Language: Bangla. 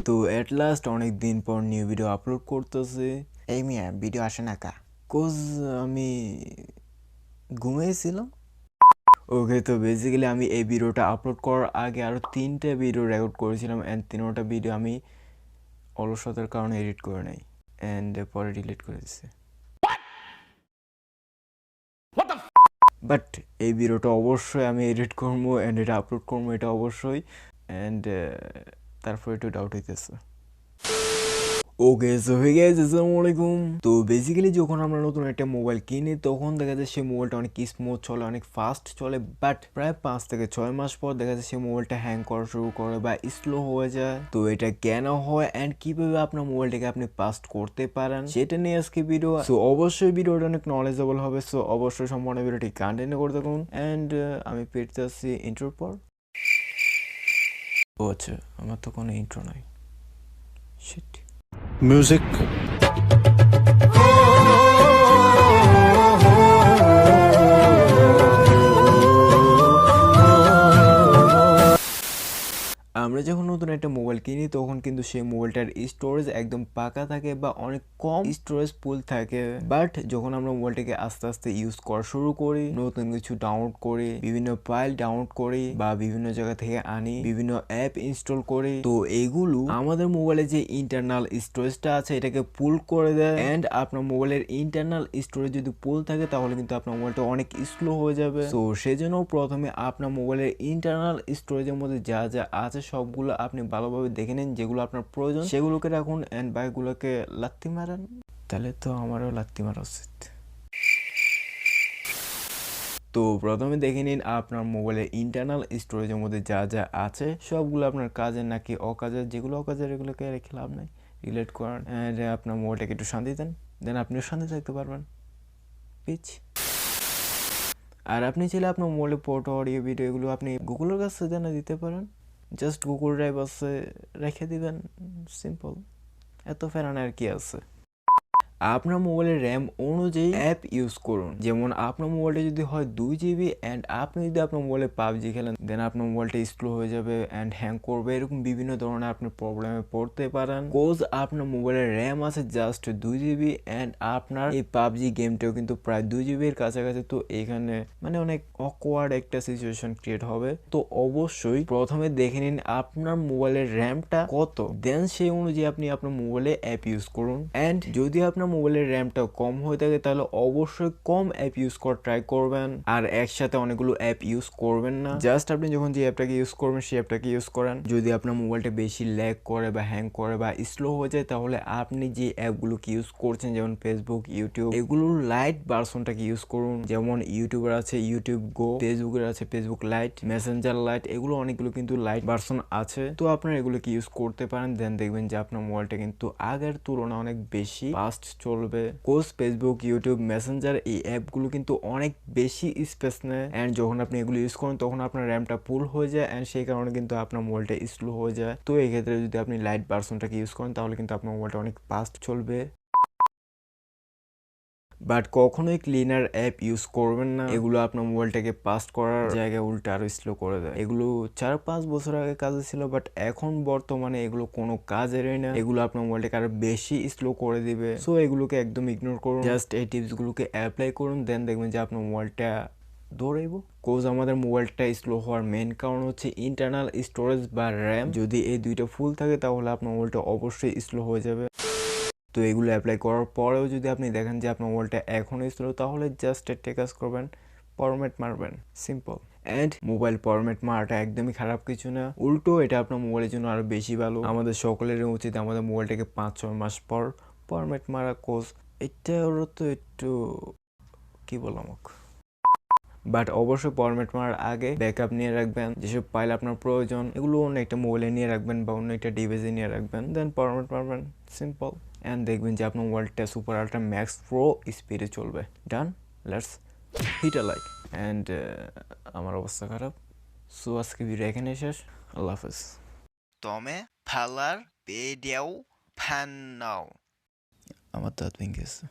তো এট লাস্ট অনেক দিন পর নিউ ভিডিও আপলোড করতেছে। এই মিয়া ভিডিও আসে না কা কোজ আমি ঘুমিয়েছিলাম। ওকে, তো বেসিক্যালি আমি এই ভিডিওটা আপলোড করার আগে আরও 3টা ভিডিও রেকর্ড করেছিলাম অ্যান্ড 3টা ভিডিও আমি অলসতার কারণে এডিট করে নাই অ্যান্ড পরে ডিলিট করে দিচ্ছি। বাট এই ভিডিওটা অবশ্যই আমি এডিট করবো অ্যান্ড এটা আপলোড করবো, এটা অবশ্যই। অ্যান্ড তারপর একটু ডাউট হইতেছে। ওকে, সো হে গাইস, আসসালামু আলাইকুম। তো বেসিক্যালি যখন আমরা নতুন একটা মোবাইল কিনি তখন দেখা যায় সেই মোবাইলটা অনেক স্মুথ চলে, অনেক ফাস্ট চলে। বাট প্রায় 5 থেকে 6 মাস পর দেখা যায় সেই মোবাইলটা হ্যাং করা শুরু করে বা স্লো হয়ে যায়। তো এটা কেন হয় অ্যান্ড কিভাবে আপনার মোবাইলটাকে আপনি ফাস্ট করতে পারেন সেটা নিয়ে আজকে ভিডিও। সো অবশ্যই ভিডিওটা অনেক নলেজেবল হবে। সো অবশ্যই সম্পূর্ণ ভিডিওটি কন্টিনিউ করতে থাকুন। অ্যান্ড আমি পেতে আসছি ইন্ট্রোর পর। ও আচ্ছা, আমার তো কোনো ইন্ট্রো নাই। শিট। Music. আমরা যখন নতুন একটা মোবাইল কিনি তখন কিন্তু সেই মোবাইলটার স্টোরেজ একদম পাকা থাকে বা অনেক কম স্টোরেজ ফুল থাকে। বাট যখন আমরা মোবাইলটাকে আস্তে আস্তে ইউজ করা শুরু করি, নতুন কিছু ডাউনলোড করি, বিভিন্ন ফাইল ডাউনলোড করি বা বিভিন্ন জায়গা থেকে আনি, বিভিন্ন অ্যাপ ইনস্টল করি, তো এইগুলো আমাদের মোবাইলে যে ইন্টারনাল স্টোরেজটা আছে এটাকে পুল করে দেয়। অ্যান্ড আপনার মোবাইলের ইন্টারনাল স্টোরেজ যদি পুল থাকে তাহলে কিন্তু আপনার মোবাইলটা অনেক স্লো হয়ে যাবে। তো সেজন্য প্রথমে আপনার মোবাইলের ইন্টারনাল স্টোরেজের মধ্যে যা যা আছে সবগুলো আপনি ভালোভাবে দেখে নিন, যেগুলো আপনার প্রয়োজন সেগুলোকে রাখুন অ্যান্ড বাকিগুলোকে লাত্তি মারেন। তাহলে তো আমারও লাত্তি মারা উচিত। তো প্রথমে দেখে নিন আপনার মোবাইলের ইন্টারনাল স্টোরেজের মধ্যে যা যা আছে সবগুলো আপনার কাজের নাকি অকাজের। যেগুলো অকাজের এগুলোকে রেখে লাভ নাই, ডিলিট করেন অ্যান্ড আপনার মোবাইলটাকে একটু শান্তি দেন, দেন আপনিও শান্তি থাকতে পারবেন। পিচ। আর আপনি চাইলে আপনার মোবাইলে ফটো, অডিও, ভিডিও এগুলো আপনি গুগলের কাছে জানা দিতে পারেন। জাস্ট গুগল ড্রাইভ আছে, রেখে দিবেন, সিম্পল। এত ফেরান আর কি আছে। আপনার মোবাইলের র্যাম অনুযায়ী অ্যাপ ইউজ করুন। যেমন আপনার মোবাইলটা যদি হয় 2 GB অ্যান্ড আপনি যদি আপনার মোবাইলে পাবজি খেলেন দেন আপনার মোবাইলটা স্লো হয়ে যাবে অ্যান্ড হ্যাং করবে। এরকম বিভিন্ন ধরনের আপনি প্রবলেমে পড়তে পারেন। কোজ আপনার মোবাইলের র্যাম আছে জাস্ট 2 GB অ্যান্ড আপনার এই পাবজি গেমটাও কিন্তু প্রায় 2 GB এর কাছাকাছি। তো এখানে মানে অনেক অকওয়ার্ড একটা সিচুয়েশন ক্রিয়েট হবে। তো অবশ্যই প্রথমে দেখে নিন আপনার মোবাইলের র্যামটা কত, দেন সেই অনুযায়ী আপনি আপনার মোবাইলে অ্যাপ ইউজ করুন। অ্যান্ড যদি আপনার মোবাইলের র্যামটা কম হয়ে থাকে তাহলে অবশ্যই কম অ্যাপ ইউজ করার ট্রাই করবেন। আর একসাথে অনেকগুলো অ্যাপ ইউজ করবেন না। জাস্ট আপনি যখন যে অ্যাপটাকে ইউজ করবেন সেই অ্যাপটাকে ইউজ করেন। যদি আপনার মোবাইলটা বেশি ল্যাগ করে বা হ্যাং করে বা স্লো হয়ে যায় তাহলে আপনি যে অ্যাপগুলোকে ইউজ করছেন যেমন ফেসবুক, ইউটিউব, এগুলোর লাইট ভার্সনটাকে ইউজ করুন। যেমন ইউটিউবের আছে ইউটিউব গো, ফেসবুকের আছে ফেসবুক লাইট, মেসেঞ্জার লাইট, এগুলো অনেকগুলো কিন্তু লাইট ভার্সন আছে। তো আপনারা এগুলোকে ইউজ করতে পারেন। দেন দেখবেন যে আপনার মোবাইলটা কিন্তু আগের তুলনায় অনেক বেশি ফাস্ট চলবে। কোর্স ফেসবুক, ইউটিউব, মেসেঞ্জার এই অ্যাপগুলো কিন্তু অনেক বেশি স্পেস নেয় অ্যান্ড যখন আপনি এগুলো ইউজ করেন তখন আপনার র্যামটা ফুল হয়ে যায় অ্যান্ড সেই কারণে কিন্তু আপনার মোবাইলটা স্লো হয়ে যায়। তো এই ক্ষেত্রে যদি আপনি লাইট ভার্সনটাকে ইউজ করেন তাহলে কিন্তু আপনার মোবাইলটা অনেক ফাস্ট চলবে। বাট কখনোই ক্লিনার অ্যাপ ইউজ করবেন না, এগুলো আপনার মোবাইলটাকে ফাস্ট করার জায়গায় উল্টা আরো স্লো করে দেয়। এগুলো 4-5 বছর আগে কাজে ছিল বাট এখন বর্তমানে এগুলো কোনো কাজেরই না। এগুলো আপনার মোবাইলটাকে আরো বেশি স্লো করে দিবে। সো এগুলোকে একদম ইগনোর করুন, জাস্ট এই টিপস গুলোকে অ্যাপ্লাই করুন, দেন দেখবেন যে আপনার মোবাইলটা দৌড়াইব। কোজ আমাদের মোবাইলটা স্লো হওয়ার মেন কারণ হচ্ছে ইন্টারনাল স্টোরেজ বা র্যাম। যদি এই দুইটা ফুল থাকে তাহলে আপনার মোবাইলটা অবশ্যই স্লো হয়ে যাবে। তো এগুলো অ্যাপ্লাই করার পরেও যদি আপনি দেখেন যে আপনার মোবাইলটা এখনও স্লো তাহলে জাস্ট একটা কাজ করবেন, ফরম্যাট মারবেন, সিম্পল। অ্যান্ড মোবাইল ফরম্যাট মারাটা একদমই খারাপ কিছু না, উল্টো এটা আপনার মোবাইলের জন্য আরো বেশি ভালো। আমাদের সকলেরই উচিত আমাদের মোবাইলটাকে 5-6 মাস পর ফরম্যাট মারা। কোজ এটা ওরা তো একটু কি বললাম, বাট অবশ্যই ফরম্যাট মারার আগে ব্যাকআপ নিয়ে রাখবেন। যেসব ফাইল আপনার প্রয়োজন এগুলো অন্য একটা মোবাইলে নিয়ে রাখবেন বা অন্য একটা ডিভাইসে নিয়ে রাখবেন, দেন ফরম্যাট মারবেন, সিম্পল। অ্যান্ড দেখবেন যে আপনার মোবাইলটা সুপার আল্ট্রা ম্যাক্স প্রো স্পিডে চলবে। Done, let's hit a like. And আমার অবস্থা খারাপ। সো আজকে ভিডিও এখানে শেষ। আল্লাহ হাফেজ। Tome falar perdeu panau. আমার দাঁত ভেঙে গেছে।